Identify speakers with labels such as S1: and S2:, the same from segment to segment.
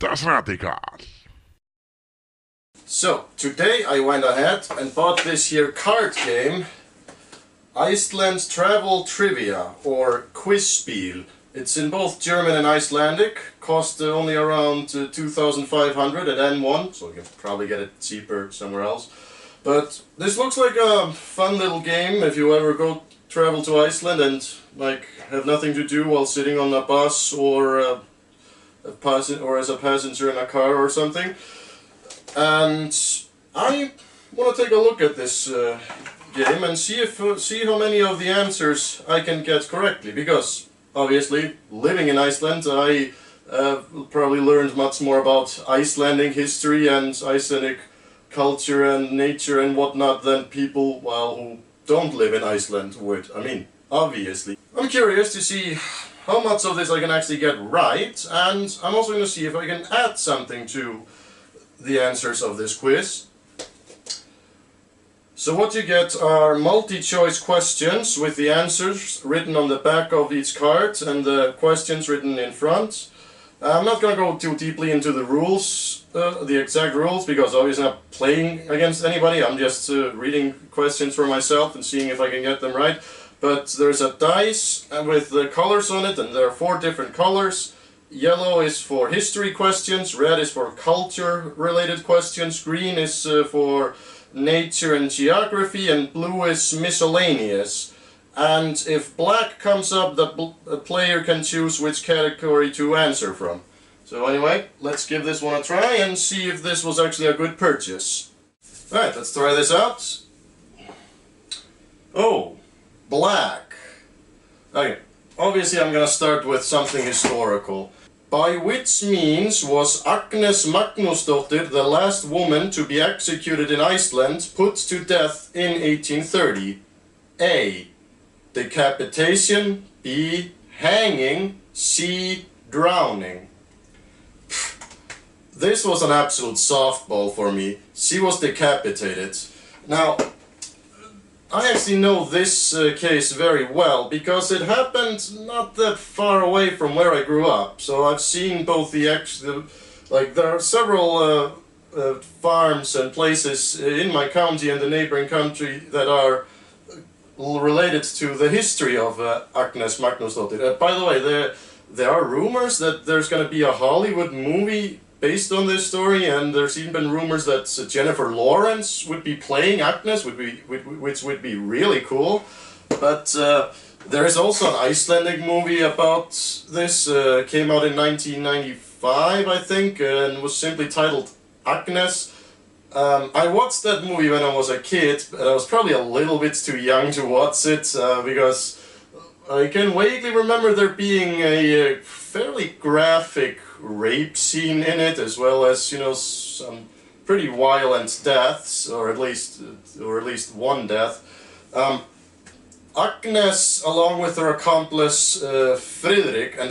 S1: Das Radical.
S2: So, today I went ahead and bought this here card game, Iceland Travel Trivia, or Quizspiel. It's in both German and Icelandic, cost only around 2,500 at N1, so you can probably get it cheaper somewhere else. But this looks like a fun little game if you ever travel to Iceland and like have nothing to do while sitting on a bus or as a passenger in a car or something. And I want to take a look at this game and see how many of the answers I can get correctly, because obviously living in Iceland I probably learned much more about Icelandic history and Icelandic culture and nature and whatnot than people, well, who don't live in Iceland would. I mean, obviously. I'm curious to see how much of this I can actually get right, and I'm also going to see if I can add something to the answers of this quiz. So what you get are multi-choice questions with the answers written on the back of each card and the questions written in front. I'm not going to go too deeply into the rules, the exact rules, because obviously I'm not playing against anybody. I'm just reading questions for myself and seeing if I can get them right. But there's a dice with the colors on it, and there are 4 different colors. Yellow is for history questions, red is for culture related questions, green is for nature and geography, and blue is miscellaneous. And if black comes up, the player can choose which category to answer from. So anyway, let's give this one a try and see if this was actually a good purchase. Alright, let's try this out. Oh, black. Okay, obviously I'm gonna start with something historical. By which means was Agnes Magnúsdóttir, the last woman to be executed in Iceland, put to death in 1830? A. Decapitation. B. Hanging. C. Drowning. This was an absolute softball for me. She was decapitated. Now, I actually know this case very well because it happened not that far away from where I grew up. So I've seen both there are several farms and places in my county and the neighboring country that are related to the history of Agnes Magnúsdóttir. By the way, there are rumors that there's going to be a Hollywood movie based on this story, and there's even been rumors that Jennifer Lawrence would be playing Agnes, which would be really cool. But there is also an Icelandic movie about this, came out in 1995, I think, and was simply titled Agnes. I watched that movie when I was a kid, but I was probably a little bit too young to watch it, because I can vaguely remember there being a fairly graphic rape scene in it, as well as, you know, some pretty violent deaths, or at least one death. Agnes, along with her accomplice Friðrik, and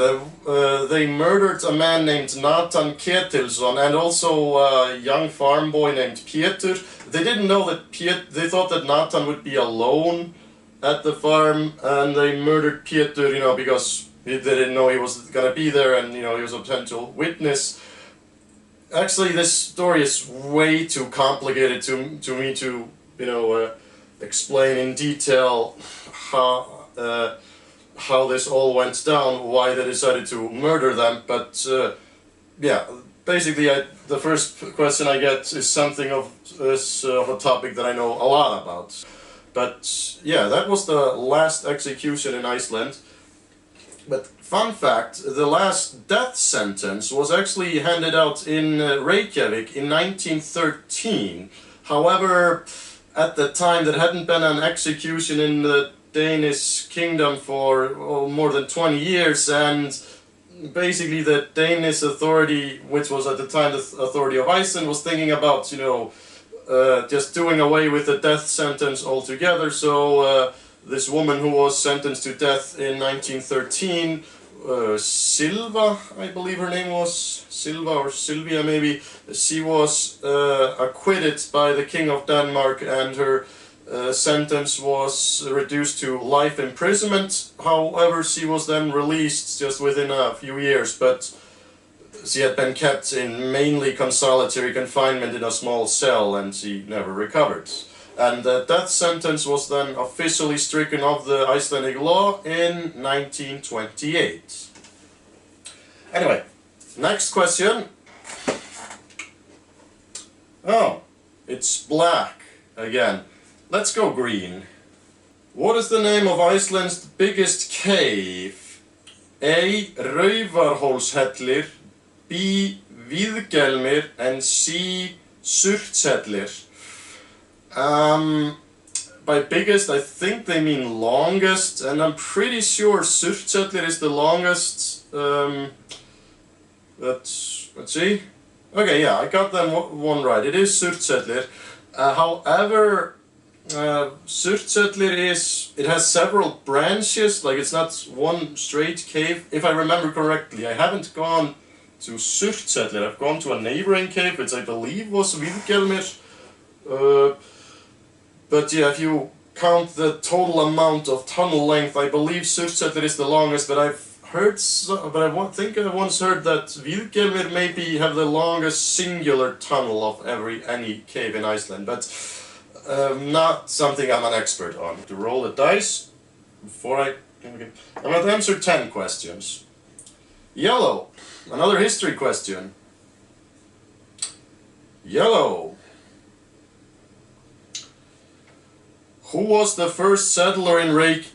S2: they murdered a man named Nathan Ketilsson and also a young farm boy named Pétur. They didn't know that they thought that Nathan would be alone at the farm, and they murdered Pétur, you know, because they didn't know he was gonna be there, and you know, he was a potential witness. Actually, this story is way too complicated to me to, you know, explain in detail how this all went down, why they decided to murder them. But yeah, basically, the first question I get is something of a topic that I know a lot about. But yeah, that was the last execution in Iceland. But fun fact, the last death sentence was actually handed out in Reykjavik in 1913. However, at the time there hadn't been an execution in the Danish kingdom for more than 20 years, and basically the Danish authority, which was at the time the authority of Iceland, was thinking about, you know, just doing away with the death sentence altogether. So this woman who was sentenced to death in 1913, Silva, I believe her name was, Silva or Sylvia maybe, she was acquitted by the King of Denmark, and her sentence was reduced to life imprisonment. However, she was then released just within a few years. But she had been kept in mainly consolatory confinement in a small cell and she never recovered. And the death sentence was then officially stricken off the Icelandic law in 1928. Anyway, next question. Oh, it's black again. Let's go green. What is the name of Iceland's biggest cave? A. Raufarhólshellir, B. Víðgelmir, and C. Surtshellir. By biggest, I think they mean longest, and I'm pretty sure Surtshellir is the longest. Let's see. Okay, yeah, I got that one right. It is Surtshellir. However, Surtshellir it has several branches, like it's not one straight cave. If I remember correctly, I haven't gone to Surtshellir. I've gone to a neighboring cave, which I believe was Víðgelmir. But yeah, if you count the total amount of tunnel length, I believe Surtshellir is the longest, but I think I once heard that Víðgelmir maybe have the longest singular tunnel of any cave in Iceland, but not something I'm an expert on. To roll the dice before I'm going to answer 10 questions. Yellow, another history question. Yellow. Who was the first settler in Reykjavík?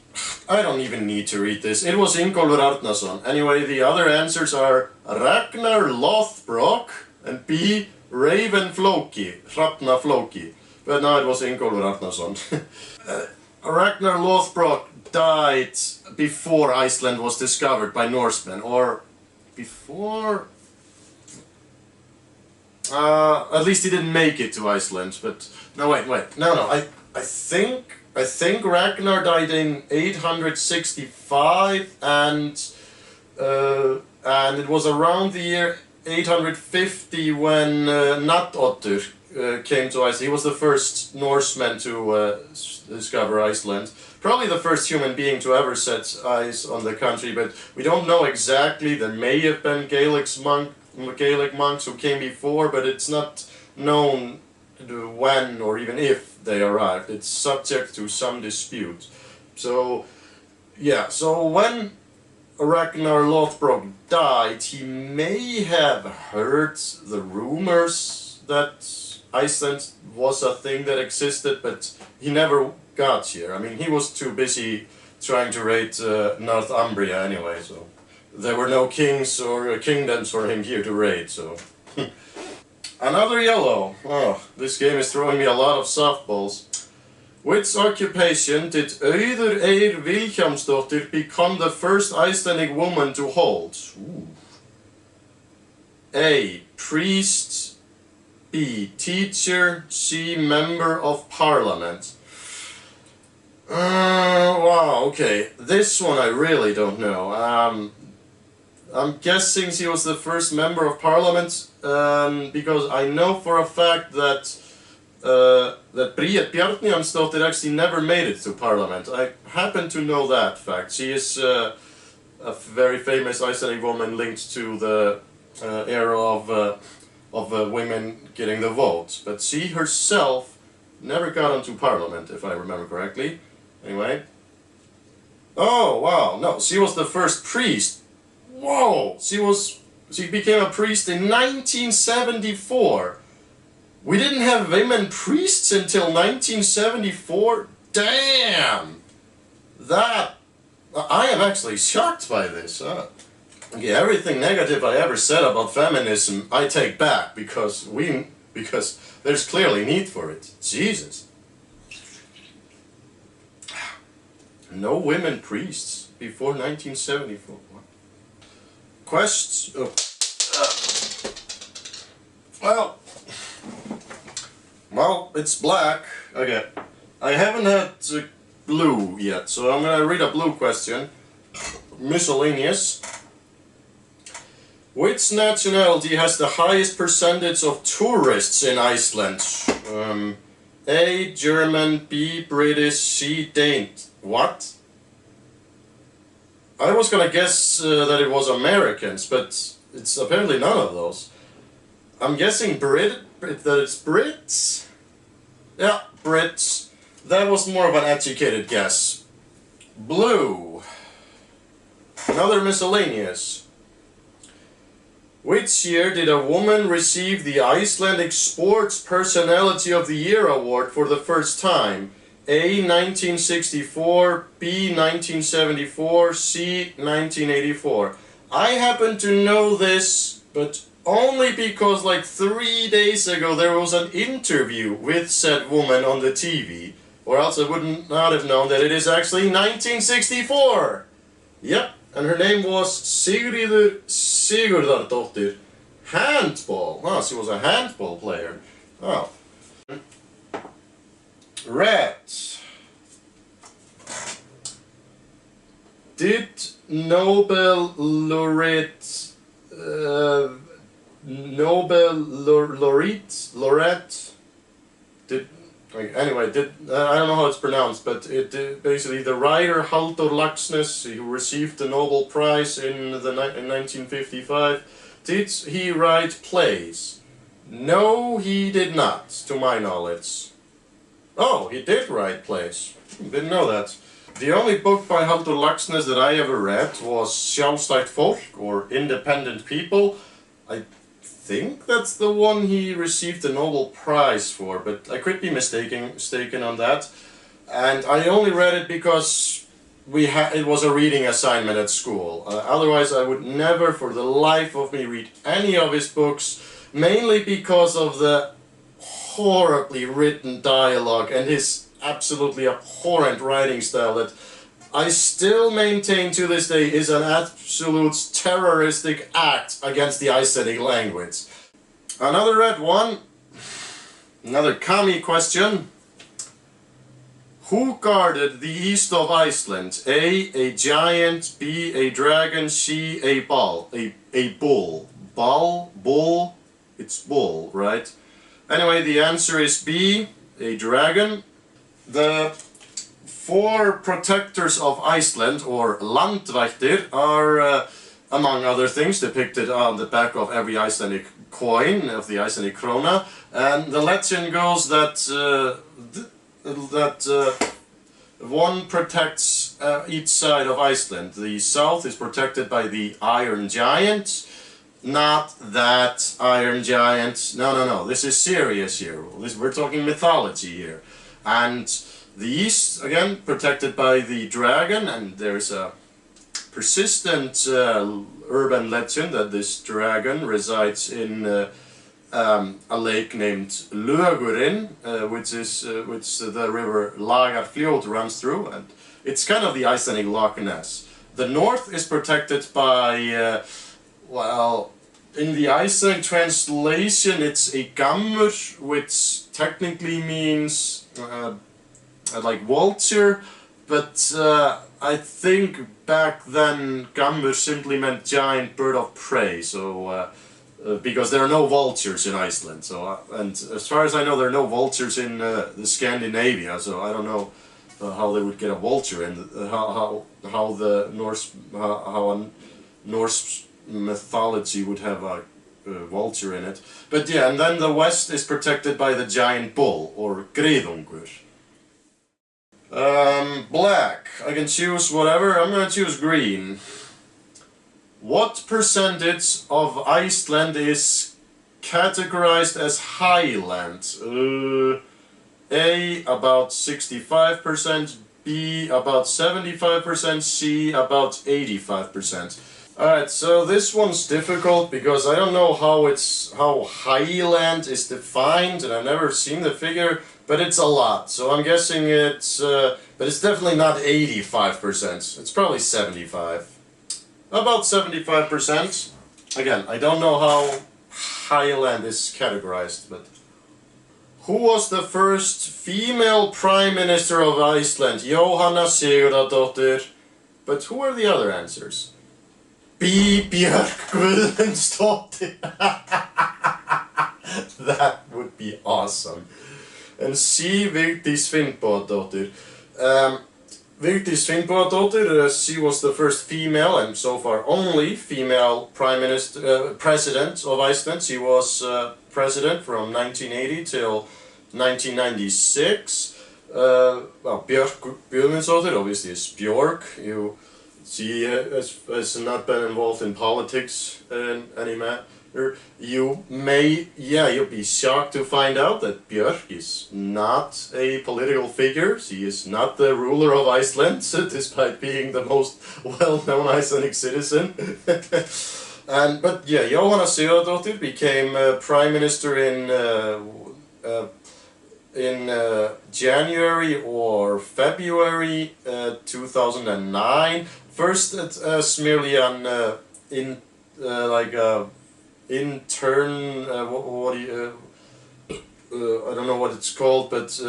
S2: I don't even need to read this. It was Ingólfur Arnarson. Anyway, the other answers are Ragnar Lothbrok and B. Hrafnaflóki. But no, it was Ingólfur Arnarson. Ragnar Lothbrok died before Iceland was discovered by Norsemen, or before... at least he didn't make it to Iceland, but... No, wait, no, I think Ragnar died in 865, and it was around the year 850 when Nat-Oddur came to Iceland. He was the first Norseman to discover Iceland. Probably the first human being to ever set eyes on the country, but we don't know exactly. There may have been Gaelic monks who came before, but it's not known when or even if they arrived. It's subject to some dispute. So, yeah, so when Ragnar Lothbrok died, he may have heard the rumors that Iceland was a thing that existed, but he never got here. I mean, he was too busy trying to raid Northumbria anyway, so there were no kings or kingdoms for him here to raid, so... Another yellow. Oh, this game is throwing me a lot of softballs. Which occupation did Auður Eir Vilhjálmsdóttir become the first Icelandic woman to hold? Ooh. A. Priest. B. Teacher. C. Member of Parliament. Wow, okay. This one I really don't know. I'm guessing she was the first member of parliament, because I know for a fact that Bríet Bjarnhéðinsdóttir actually never made it to parliament. I happen to know that fact. She is a very famous Icelandic woman linked to the era of women getting the vote, but she herself never got onto parliament, if I remember correctly. Anyway. Oh wow, no, she was the first priest. Whoa! She became a priest in 1974. We didn't have women priests until 1974? Damn! I am actually shocked by this. Okay, everything negative I ever said about feminism, I take back, because there's clearly need for it. Jesus. No women priests before 1974. Quests. Oh. Well, it's black. Okay. I haven't had blue yet, so I'm gonna read a blue question. Miscellaneous. Which nationality has the highest percentage of tourists in Iceland? A. German, B. British, C. Dane. What? I was gonna guess that it was Americans, but it's apparently none of those. I'm guessing that it's Brits? Yeah, Brits. That was more of an educated guess. Blue. Another miscellaneous. Which year did a woman receive the Icelandic Sports Personality of the Year award for the first time? A. 1964, B. 1974, C. 1984. I happen to know this, but only because like 3 days ago there was an interview with said woman on the TV, or else I would not have known that it is actually 1964. Yep, and her name was Sigríður Sigurðardóttir. Handball. Oh, she was a handball player. Oh. Red. Did Nobel laureates laureate did anyway did I don't know how it's pronounced, but it basically the writer Halldór Laxness, who received the Nobel Prize in 1955, did he write plays? No, he did not, to my knowledge. Oh, he did write plays. Didn't know that. The only book by Halldór Laxness that I ever read was Sjálfstætt Fólk, or Independent People. I think that's the one he received the Nobel Prize for, but I could be mistaken on that. And I only read it because it was a reading assignment at school. Otherwise I would never for the life of me read any of his books, mainly because of the horribly written dialogue and his absolutely abhorrent writing style that I still maintain to this day is an absolute terroristic act against the Icelandic language. Another red one. Another Kami question. Who guarded the east of Iceland? A giant, B, a dragon, C, a bull. A bull. Bull? It's bull, right? Anyway, the answer is B, a dragon. The 4 protectors of Iceland, or landvættir, are, among other things, depicted on the back of every Icelandic coin of the Icelandic krona. And the legend goes that one protects each side of Iceland. The south is protected by the Iron Giant. Not that Iron Giant. No. This is serious here. We're talking mythology here. And the east, again, protected by the dragon, and there's a persistent urban legend that this dragon resides in a lake named Lögurinn, which the river Lagarfljót runs through, and it's kind of the Icelandic Loch Ness. The north is protected by, well, in the Icelandic translation it's a gammur, which technically means like vulture, but I think back then gammur simply meant giant bird of prey, so because there are no vultures in Iceland, so and as far as I know there are no vultures in the Scandinavia, so I don't know how they would get a vulture, and how a Norse mythology would have a vulture in it. But yeah, and then the west is protected by the giant bull, or griðungur. Black. I can choose whatever. I'm gonna choose green. What percentage of Iceland is categorized as highland? A, about 65%, B, about 75%, C, about 85%. Alright, so this one's difficult because I don't know how highland is defined, and I've never seen the figure, but it's a lot. So I'm guessing it's, but it's definitely not 85%. It's probably 75. About 75%. Again, I don't know how highland is categorized, but... Who was the first female Prime Minister of Iceland? Jóhanna Sigurðardóttir. But who are the other answers? B. Björk Guðmundsdóttir. That would be awesome. And C. Vigdís Finnbogadóttir. Vigdís Finnbogadóttir, she was the first female and so far only female president of Iceland. She was president from 1980 till 1996. Björk Guðmundsdóttir obviously is Björk. She has not been involved in politics in any matter. You'll be shocked to find out that Björk is not a political figure. She is not the ruler of Iceland, despite being the most well-known Icelandic citizen. But Jóhanna Sigurðardóttir became prime minister in January or February 2009. First, as merely an intern. I don't know what it's called, but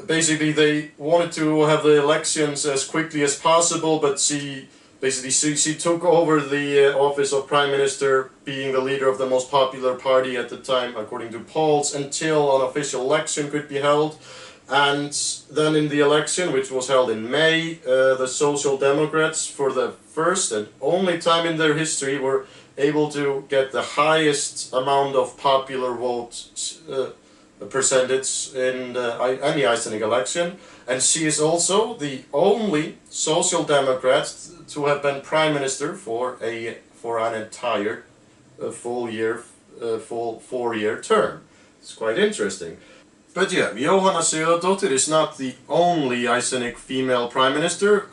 S2: basically they wanted to have the elections as quickly as possible. But she took over the office of prime minister, being the leader of the most popular party at the time, according to polls, until an official election could be held. And then in the election, which was held in May, the Social Democrats, for the first and only time in their history, were able to get the highest amount of popular vote percentage in any Icelandic election. And she is also the only Social Democrat to have been prime minister for an entire full 4-year term. It's quite interesting. But yeah, Jóhanna Sigurðardóttir is not the only Icelandic female prime minister.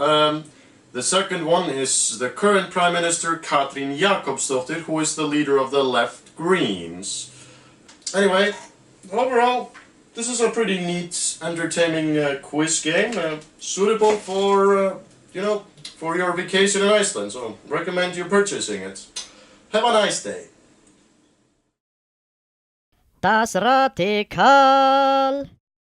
S2: The second one is the current prime minister, Katrín Jakobsdóttir, who is the leader of the Left Greens. Anyway, overall, this is a pretty neat, entertaining quiz game, suitable for for your vacation in Iceland. So recommend you purchasing it. Have a nice day.
S1: Das Radikal.